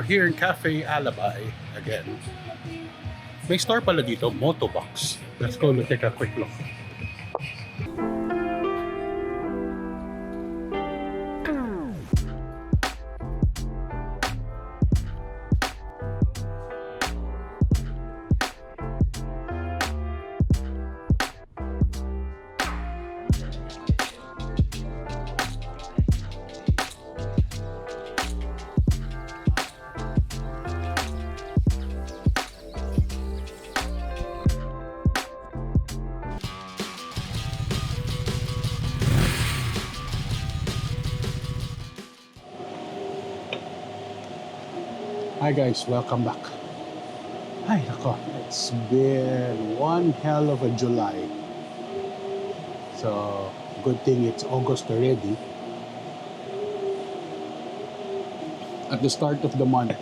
we're here in Cafe Alibay again. May store pala dito, Motobox. Let's go take a quick look. Hi guys, welcome back. Ay nako, it's been one hell of a July. So, good thing it's August already. At the start of the month,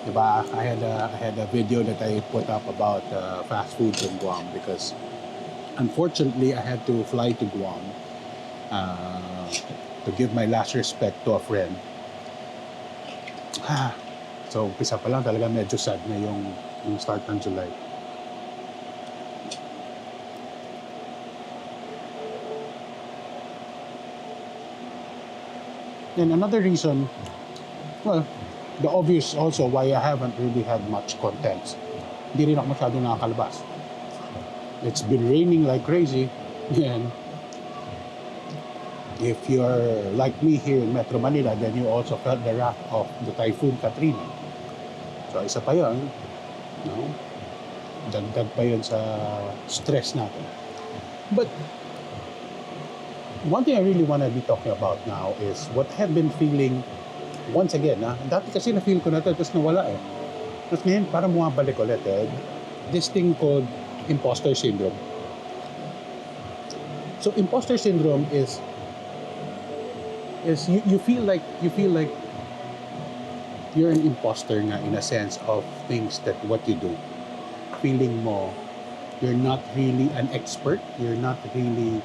diba, I had a video that I put up about fast foods in Guam because unfortunately I had to fly to Guam to give my last respect to a friend. So, umpisa pa lang talaga medyo sad na yung start ng July. And another reason, well, the obvious also why I haven't really had much content. Hindi rin ako masyado nakakalabas. It's been raining like crazy. And if you're like me here in Metro Manila, then you also felt the wrath of the Typhoon Katrina. So, isa pa yun, no? Dagdag pa yun sa stress natin. But, one thing I really want to be talking about now is what I have been feeling once again. Dati kasi na-feel ko na ito, tapos nawala eh. Tapos ngayon, parang bumabalik ulit eh. This thing called imposter syndrome. So, imposter syndrome is you feel like you're an imposter nga in a sense of things that what you do. Feeling mo, you're not really an expert. You're not really,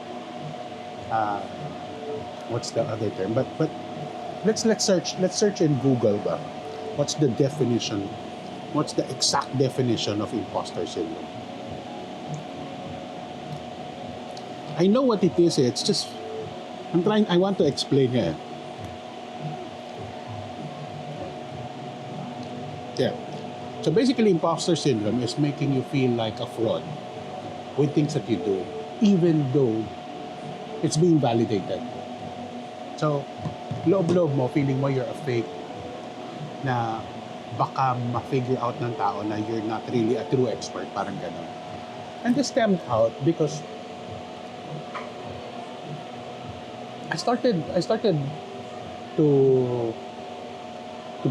what's the other term? But let's search in Google ba. What's the definition? What's the exact definition of imposter syndrome? I know what it is. It's just, I want to explain it. Yeah. So basically, imposter syndrome is making you feel like a fraud with things that you do, even though it's being validated. So, loob-loob mo, feeling mo you're a fake, na baka ma-figure out ng tao na you're not really a true expert, parang gano'n. And this stemmed out because I started to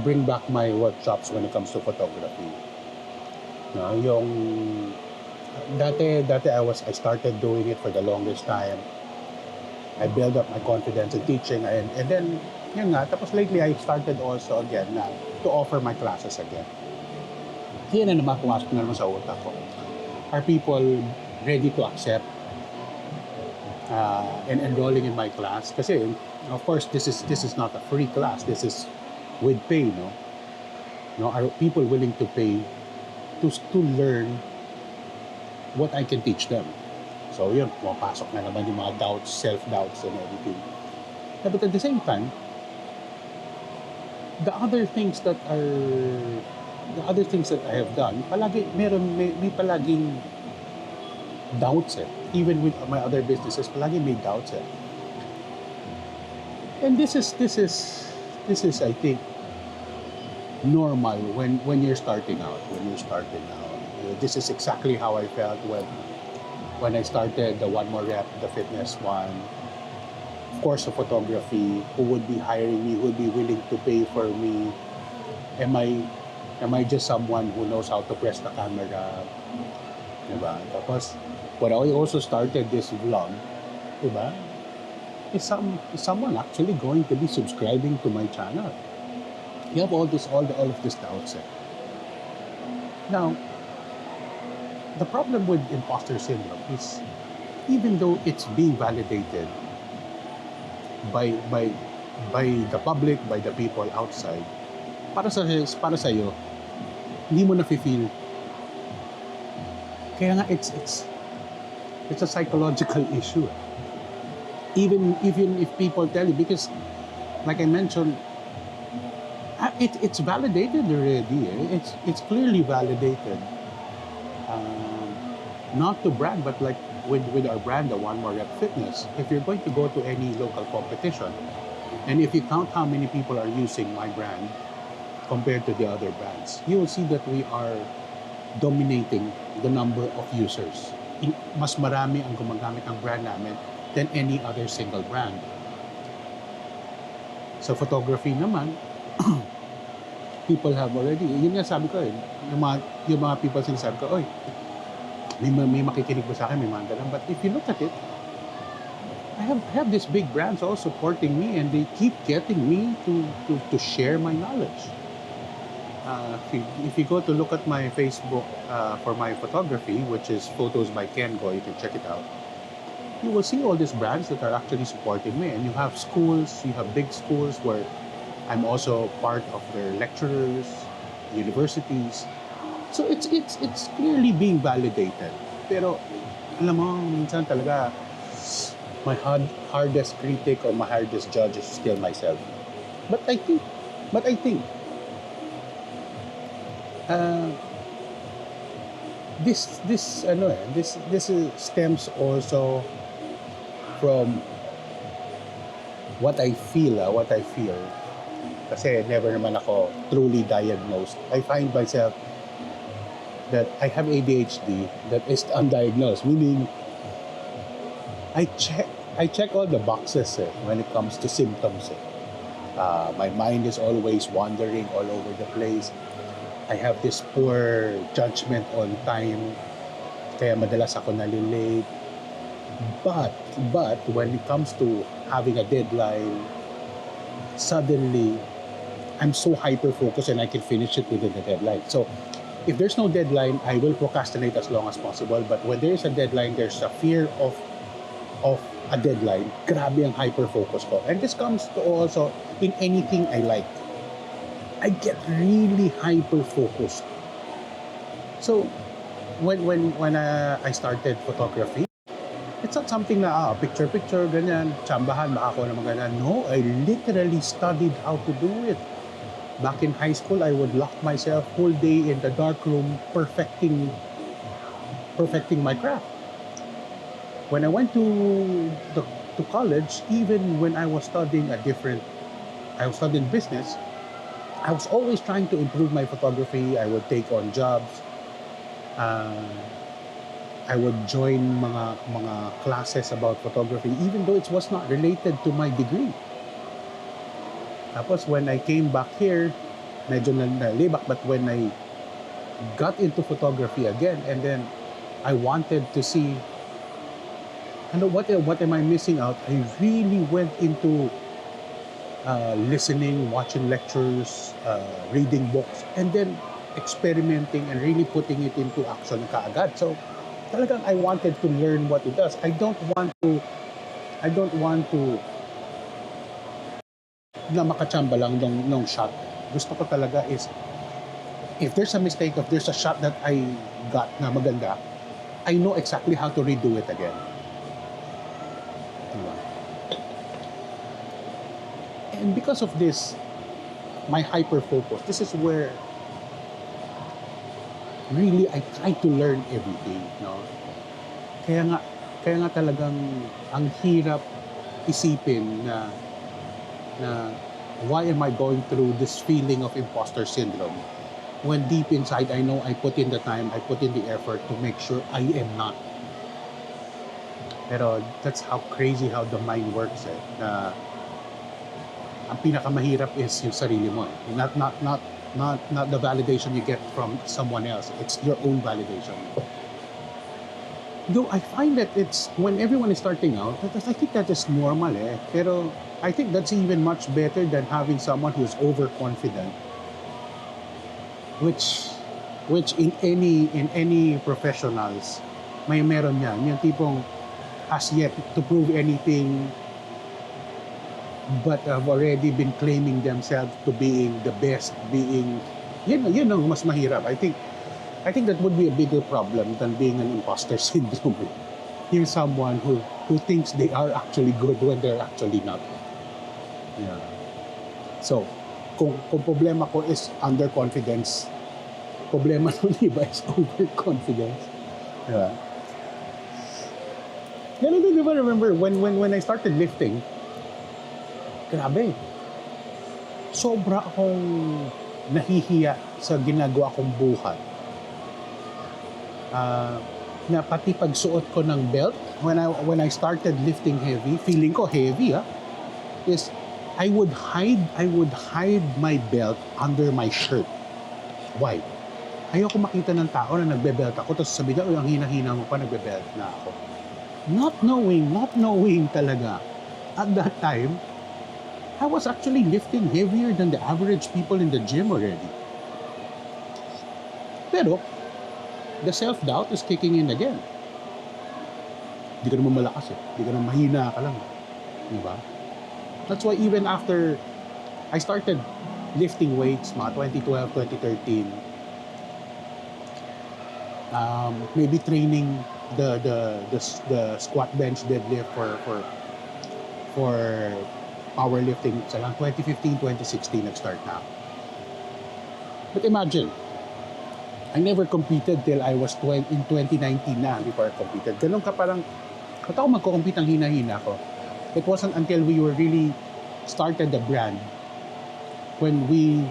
bring back my workshops when it comes to photography. No, yung dati I started doing it for the longest time. I built up my confidence in teaching and then yun nga, tapos lately I started also again to offer my classes again. Yan na naman, pumasok na naman sa utak ko. Are people ready to accept and enrolling in my class? Kasi of course this is not a free class. This is with pay, no? Are people willing to pay to learn what I can teach them? So yun, pumapasok na naman yung mga doubts, self-doubts and everything. But at the same time, the other things that I have done, may palaging doubts eh. Even with my other businesses, palagi may doubts eh. And this is I think normal when you're starting out. This is exactly how I felt when I started the One More Rep, the fitness one. Of course, the photography. Who would be hiring me? Who would be willing to pay for me? Am I just someone who knows how to press the camera? Diba? Tapos, when I also started this vlog, diba? Is someone actually going to be subscribing to my channel? You have all of this doubts. Now, the problem with imposter syndrome is, even though it's being validated by the public, by the people outside, para sa iyo, hindi mo na feel. Kaya nga it's a psychological issue. Even if people tell you, because like I mentioned, it's validated already. It's clearly validated. Not to brag, but like with our brand, the One More Rep Fitness, if you're going to go to any local competition, and if you count how many people are using my brand compared to the other brands, you will see that we are dominating the number of users. Mas marami ang gumagamit ng brand namin than any other single brand. Sa photography naman, people have already, yun nga sabi ko yung mga people sinasabi ko, oy, may makikinig ba sa akin, may mga ganun. But if you look at it, I have these big brands all supporting me, and they keep getting me to share my knowledge. If you go to look at my Facebook for my photography, which is Photos by Kengo, you can check it out. You will see all these brands that are actually supporting me, and you have schools, you have big schools where I'm also part of their lecturers, universities. So it's clearly being validated. Pero alam mo, minsan talaga my hardest critic or my hardest judge is still myself. But I think this stems also from what I feel. Kasi never naman ako truly diagnosed. I find myself that I have ADHD that is undiagnosed, meaning I check all the boxes when it comes to symptoms. My mind is always wandering all over the place. I have this poor judgment on time, kaya madalas ako nalilate. But when it comes to having a deadline, suddenly I'm so hyper-focused and I can finish it within the deadline. So if there's no deadline, I will procrastinate as long as possible. But when there is a deadline, there's a fear of a deadline. Grabe ang hyper-focus ko. And this comes to also in anything I like. I get really hyper-focused. So when I started photography, it's not something na picture, ganyan, tsambahan, baka ako naman ganyan. No, I literally studied how to do it. Back in high school, I would lock myself whole day in the dark room perfecting my craft. When I went to college, even when I was studying business, I was always trying to improve my photography. I would take on jobs. I would join mga classes about photography, even though it was not related to my degree. Tapos when I came back here, medyo nalibak, but when I got into photography again, and then I wanted to see, what am I missing out? I really went into listening, watching lectures, reading books, and then experimenting and really putting it into action kaagad. So talagang I wanted to learn what it does. I don't want to na makachamba lang nung shot. Gusto ko talaga is, if there's a mistake, if there's a shot that I got na maganda, I know exactly how to redo it again. Diba? And because of this, my hyper-focus, this is where really I try to learn everything. No? Kaya nga talagang ang hirap isipin na why am I going through this feeling of imposter syndrome when deep inside I know I put in the time, I put in the effort to make sure I am not. Pero that's how crazy how the mind works na ang pinakamahirap is yung sarili mo. Not the validation you get from someone else. It's your own validation. Though I find that it's when everyone is starting out, I think that is normal Pero I think that's even much better than having someone who's overconfident, which in any professionals meron yan, yung tipong has yet to prove anything, but have already been claiming themselves to being the best, being, yun ang mas mahirap. I think that would be a bigger problem than being an imposter syndrome. Here's someone who thinks they are actually good when they're actually not. Yeah. So, kung problema ko is underconfidence, problema ng iba is overconfidence. Yeah. Ganun din, di ba, remember, when I started lifting, grabe, sobra akong nahihiya sa ginagawa kong buhat. Na pati pagsuot ko ng belt, when I started lifting heavy, feeling ko heavy, is I would hide my belt under my shirt. Why? Ayoko makita ng tao na nagbe-belt ako, tapos sabi niya, ang hina-hina mo pa, nagbe-belt na ako. Not knowing talaga. At that time, I was actually lifting heavier than the average people in the gym already. Pero, the self-doubt is kicking in again. Hindi ka naman malakas eh. Hindi ka naman mahina ka lang. Diba? That's why even after I started lifting weights, mga 2012, 2013, maybe training the squat bench deadlift for powerlifting sa lang 2015, 2016 nag-start na ako. But imagine, I never competed till I was in 2019 na before I competed. Ganun ka parang, ba't ako magko-compete ang hina-hina ko? It wasn't until we were really started the brand when we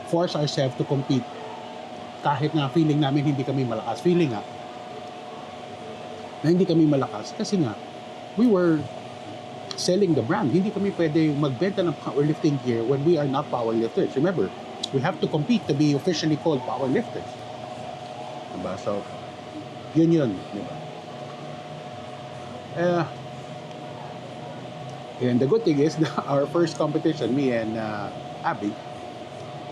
force ourselves to compete kahit nga feeling namin hindi kami malakas. Feeling nga na hindi kami malakas kasi nga we were selling the brand. Hindi kami pwede magbenta ng powerlifting gear when we are not powerlifters. Remember, we have to compete to be officially called powerlifters. Diba? So, yun. Diba? And the good thing is that our first competition, me and Abby,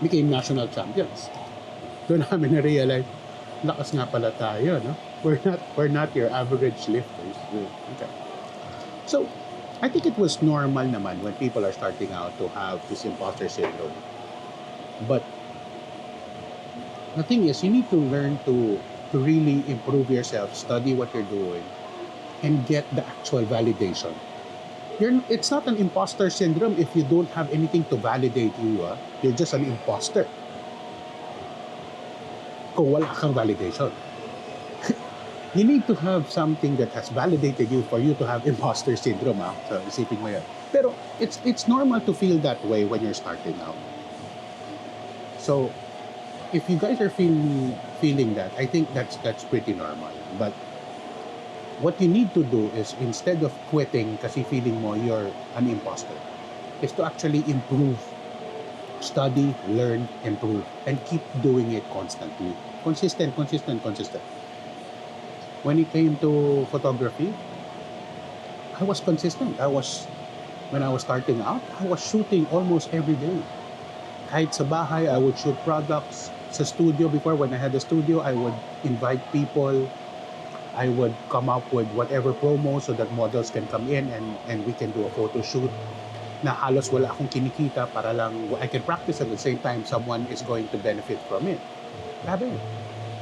became national champions. Doon namin na-realize, lakas nga pala tayo, no? We're not your average lifters. Okay. So, I think it was normal naman when people are starting out to have this imposter syndrome. But the thing is, you need to learn to really improve yourself, study what you're doing, and get the actual validation. It's not an imposter syndrome if you don't have anything to validate you. You're just an imposter. Kung wala kang validation. You need to have something that has validated you for you to have imposter syndrome. So, isipin mo yan. Pero, it's normal to feel that way when you're starting out. So, if you guys are feeling that, I think that's pretty normal. But, what you need to do is, instead of quitting kasi feeling mo you're an imposter, is to actually improve. Study, learn, improve, and keep doing it constantly. Consistent. When it came to photography, I was consistent. When I was starting out, I was shooting almost every day. Kahit sa bahay, I would shoot products. Sa studio, before when I had a studio, I would invite people. I would come up with whatever promo so that models can come in and we can do a photo shoot na halos wala akong kinikita para lang I can practice at the same time someone is going to benefit from it. Grabe.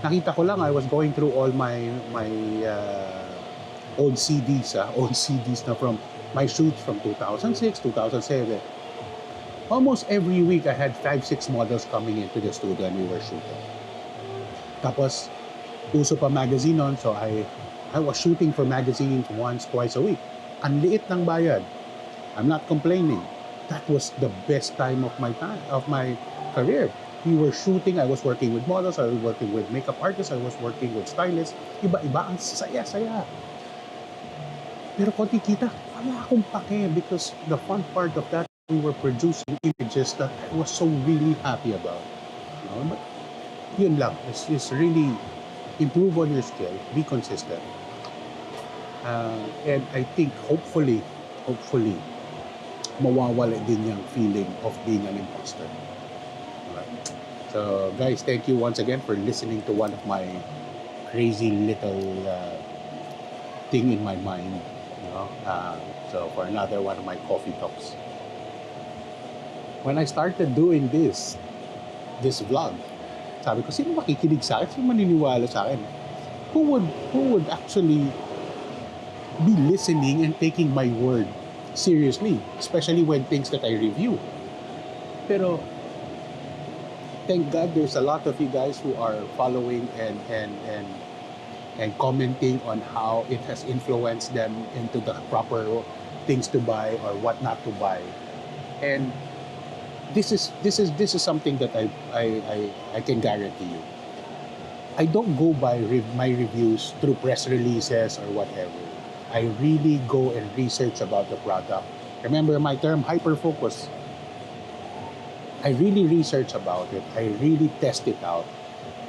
Nakita ko lang, I was going through all my old CDs na from my shoots from 2006, 2007. Almost every week, I had 5-6 models coming into the studio and we were shooting. Tapos, uso pa magazine on, so I was shooting for magazines once, twice a week. Ang liit ng bayad. I'm not complaining. That was the best time of my career. We were shooting, I was working with models, I was working with makeup artists, I was working with stylists. Iba-iba, ang saya-saya. Pero konti kita, wala akong pake because the fun part of that, we were producing images that I was so really happy about. But yun lang, is really improve on your skill, be consistent. And I think hopefully, mawawala din yung feeling of being an imposter. Alright. So guys, thank you once again for listening to one of my crazy little thing in my mind. So for another one of my coffee talks. when I started doing this vlog, sabi ko, sino makikinig sa akin? Sino maniniwala sa akin? Who would actually be listening and taking my word seriously, especially when things that I review. Pero thank God there's a lot of you guys who are following and commenting on how it has influenced them into the proper things to buy or what not to buy. And this is something that I can guarantee you. I don't go by my reviews through press releases or whatever. I really go and research about the product. Remember my term, hyper focus. I really research about it. I really test it out.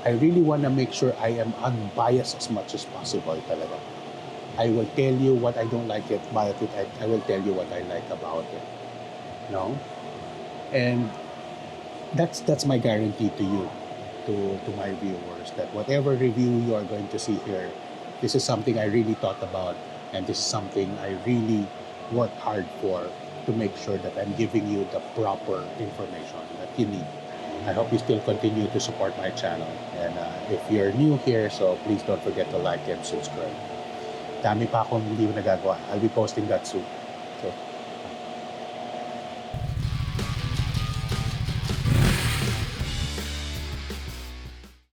I really want to make sure I am unbiased as much as possible talaga. I will tell you what I don't like about it. I will tell you what I like about it. No? And that's my guarantee to you, to my viewers, that whatever review you are going to see here, this is something I really thought about, and this is something I really worked hard for to make sure that I'm giving you the proper information that you need. I hope you still continue to support my channel, and if you're new here, so please don't forget to like and subscribe. Dami pa akong hindi nagagawa. I'll be posting that soon.